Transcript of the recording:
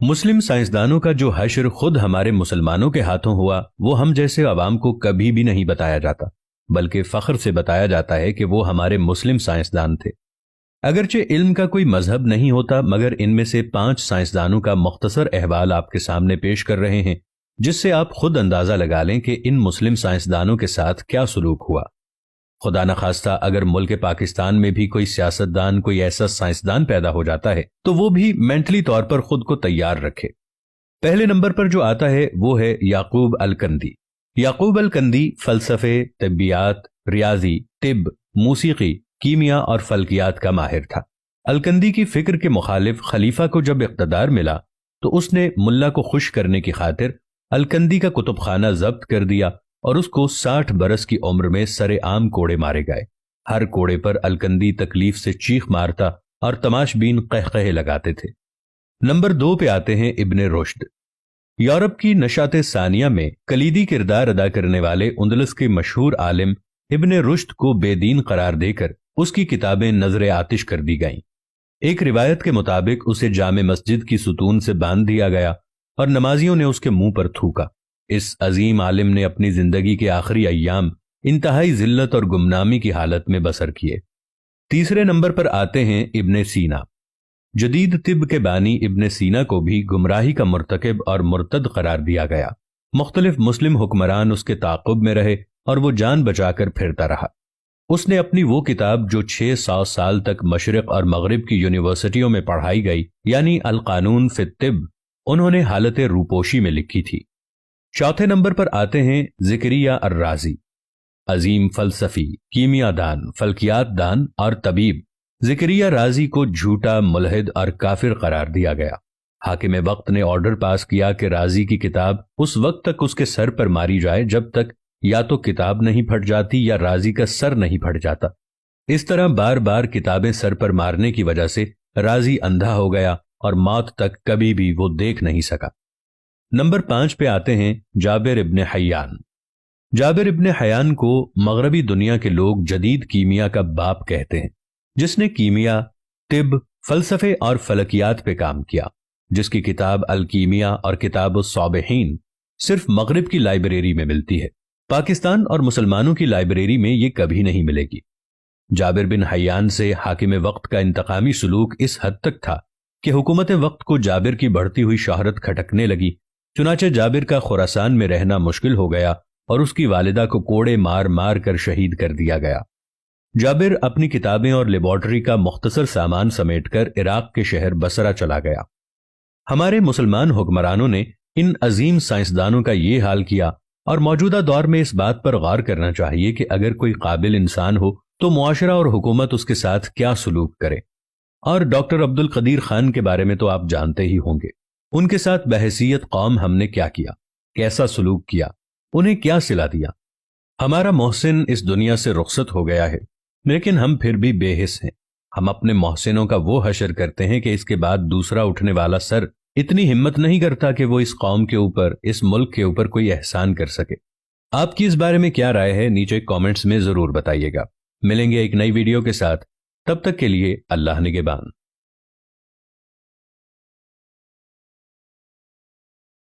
मुस्लिम साइंसदानों का जो हश्र खुद हमारे मुसलमानों के हाथों हुआ, वो हम जैसे अवाम को कभी भी नहीं बताया जाता, बल्कि फख्र से बताया जाता है कि वो हमारे मुस्लिम साइंसदान थे। अगरचे इल्म का कोई मजहब नहीं होता, मगर इनमें से 5 साइंसदानों का मुख्तसर अहवाल आपके सामने पेश कर रहे हैं, जिससे आप खुद अंदाजा लगा लें कि इन मुस्लिम साइंसदानों के साथ क्या सलूक हुआ। खुदा न खास्ता अगर मुल्क पाकिस्तान में भी कोई सियासतदान, कोई ऐसा साइंसदान पैदा हो जाता है तो वो भी मेंटली तौर पर खुद को तैयार रखे। पहले नंबर पर जो आता है वो है याकूब अल-कंदी। याकूब अल-कंदी फलसफे, तिब्बियात, रियाजी, तिब, मूसीकी, कीमिया और फल्कियात का माहिर था। अल-कंदी की फिक्र के मुखालिफ खलीफा को जब इख्तदार मिला तो उसने मुल्ला को खुश करने की खातिर अल-कंदी का कुतुबखाना जब्त कर दिया और उसको 60 बरस की उम्र में सरे आम कोड़े मारे गए। हर कोड़े पर अल-कंदी तकलीफ से चीख मारता और तमाशबीन कहकहे लगाते थे। नंबर 2 पे आते हैं इब्ने रुश्द। यूरोप की नशात सानिया में कलीदी किरदार अदा करने वाले उंदलस के मशहूर आलिम इब्ने रुश्द को बेदीन करार देकर उसकी किताबें नजर आतिश कर दी गईं। एक रिवायत के मुताबिक उसे जामे मस्जिद की सुतून से बांध दिया गया और नमाजियों ने उसके मुंह पर थूका। इस अजीम आलिम ने अपनी जिंदगी के आखिरी अय्याम इंतहाई जिल्लत और गुमनामी की हालत में बसर किए। तीसरे नंबर पर आते हैं इब्ने सीना। जदीद तिब के बानी इब्ने सीना को भी गुमराही का मुर्तकिब और मुर्तद करार दिया गया। मुख्तलिफ मुस्लिम हुक्मरान उसके ताक़ुब में रहे और वो जान बचाकर फिरता रहा। उसने अपनी वो किताब जो 600 साल तक मशरिक और मगरिब की यूनिवर्सिटियों में पढ़ाई गई, यानी अल कानून फी तिब, उन्होंने हालत रूपोशी में लिखी थी। चौथे नंबर पर आते हैं ज़िक्रिया अर्राजी। अजीम फलसफी, कीमियादान, फल्कियात दान और तबीब ज़िक्रिया राजी को झूठा, मुलहिद और काफिर करार दिया गया। हाकिम वक्त ने ऑर्डर पास किया कि राजी की किताब उस वक्त तक उसके सर पर मारी जाए जब तक या तो किताब नहीं फट जाती या राजी का सर नहीं फट जाता। इस तरह बार बार किताबें सर पर मारने की वजह से राजी अंधा हो गया और मौत तक कभी भी वो देख नहीं सका। नंबर 5 पे आते हैं जाबिर इब्ने हयान। जाबिर इब्ने हयान को मगरबी दुनिया के लोग जदीद कीमिया का बाप कहते हैं, जिसने कीमिया, तिब, फलसफे और फलकियात पे काम किया, जिसकी किताब अल कीमिया और किताब उस-साबिहीन सिर्फ मगरिब की लाइब्रेरी में मिलती है। पाकिस्तान और मुसलमानों की लाइब्रेरी में ये कभी नहीं मिलेगी। जाबिर बिन हयान से हाकिम वक्त का इंतकामी सलूक इस हद तक था कि हुकूमत वक्त को जाबिर की बढ़ती हुई शोहरत खटकने लगी। चुनाचे जाबिर का खुरासान में रहना मुश्किल हो गया और उसकी वालिदा को कोड़े मार मार कर शहीद कर दिया गया। जाबिर अपनी किताबें और लेबॉर्टरी का मुख्तसर सामान समेटकर इराक के शहर बसरा चला गया। हमारे मुसलमान हुक्मरानों ने इन अजीम साइंसदानों का ये हाल किया और मौजूदा दौर में इस बात पर गौर करना चाहिए कि अगर कोई काबिल इंसान हो तो मुआशरा और हुकूमत उसके साथ क्या सलूक करे। और डॉक्टर अब्दुल कदीर खान के बारे में तो आप जानते ही होंगे। उनके साथ बहसीयत कौम हमने क्या किया, कैसा सलूक किया, उन्हें क्या सिला दिया। हमारा मोहसिन इस दुनिया से रुखसत हो गया है, लेकिन हम फिर भी बेहिस हैं। हम अपने मोहसिनों का वो हशर करते हैं कि इसके बाद दूसरा उठने वाला सर इतनी हिम्मत नहीं करता कि वो इस कौम के ऊपर, इस मुल्क के ऊपर कोई एहसान कर सके। आपकी इस बारे में क्या राय है, नीचे कमेंट्स में जरूर बताइएगा। मिलेंगे एक नई वीडियो के साथ, तब तक के लिए अल्लाह निगहबान।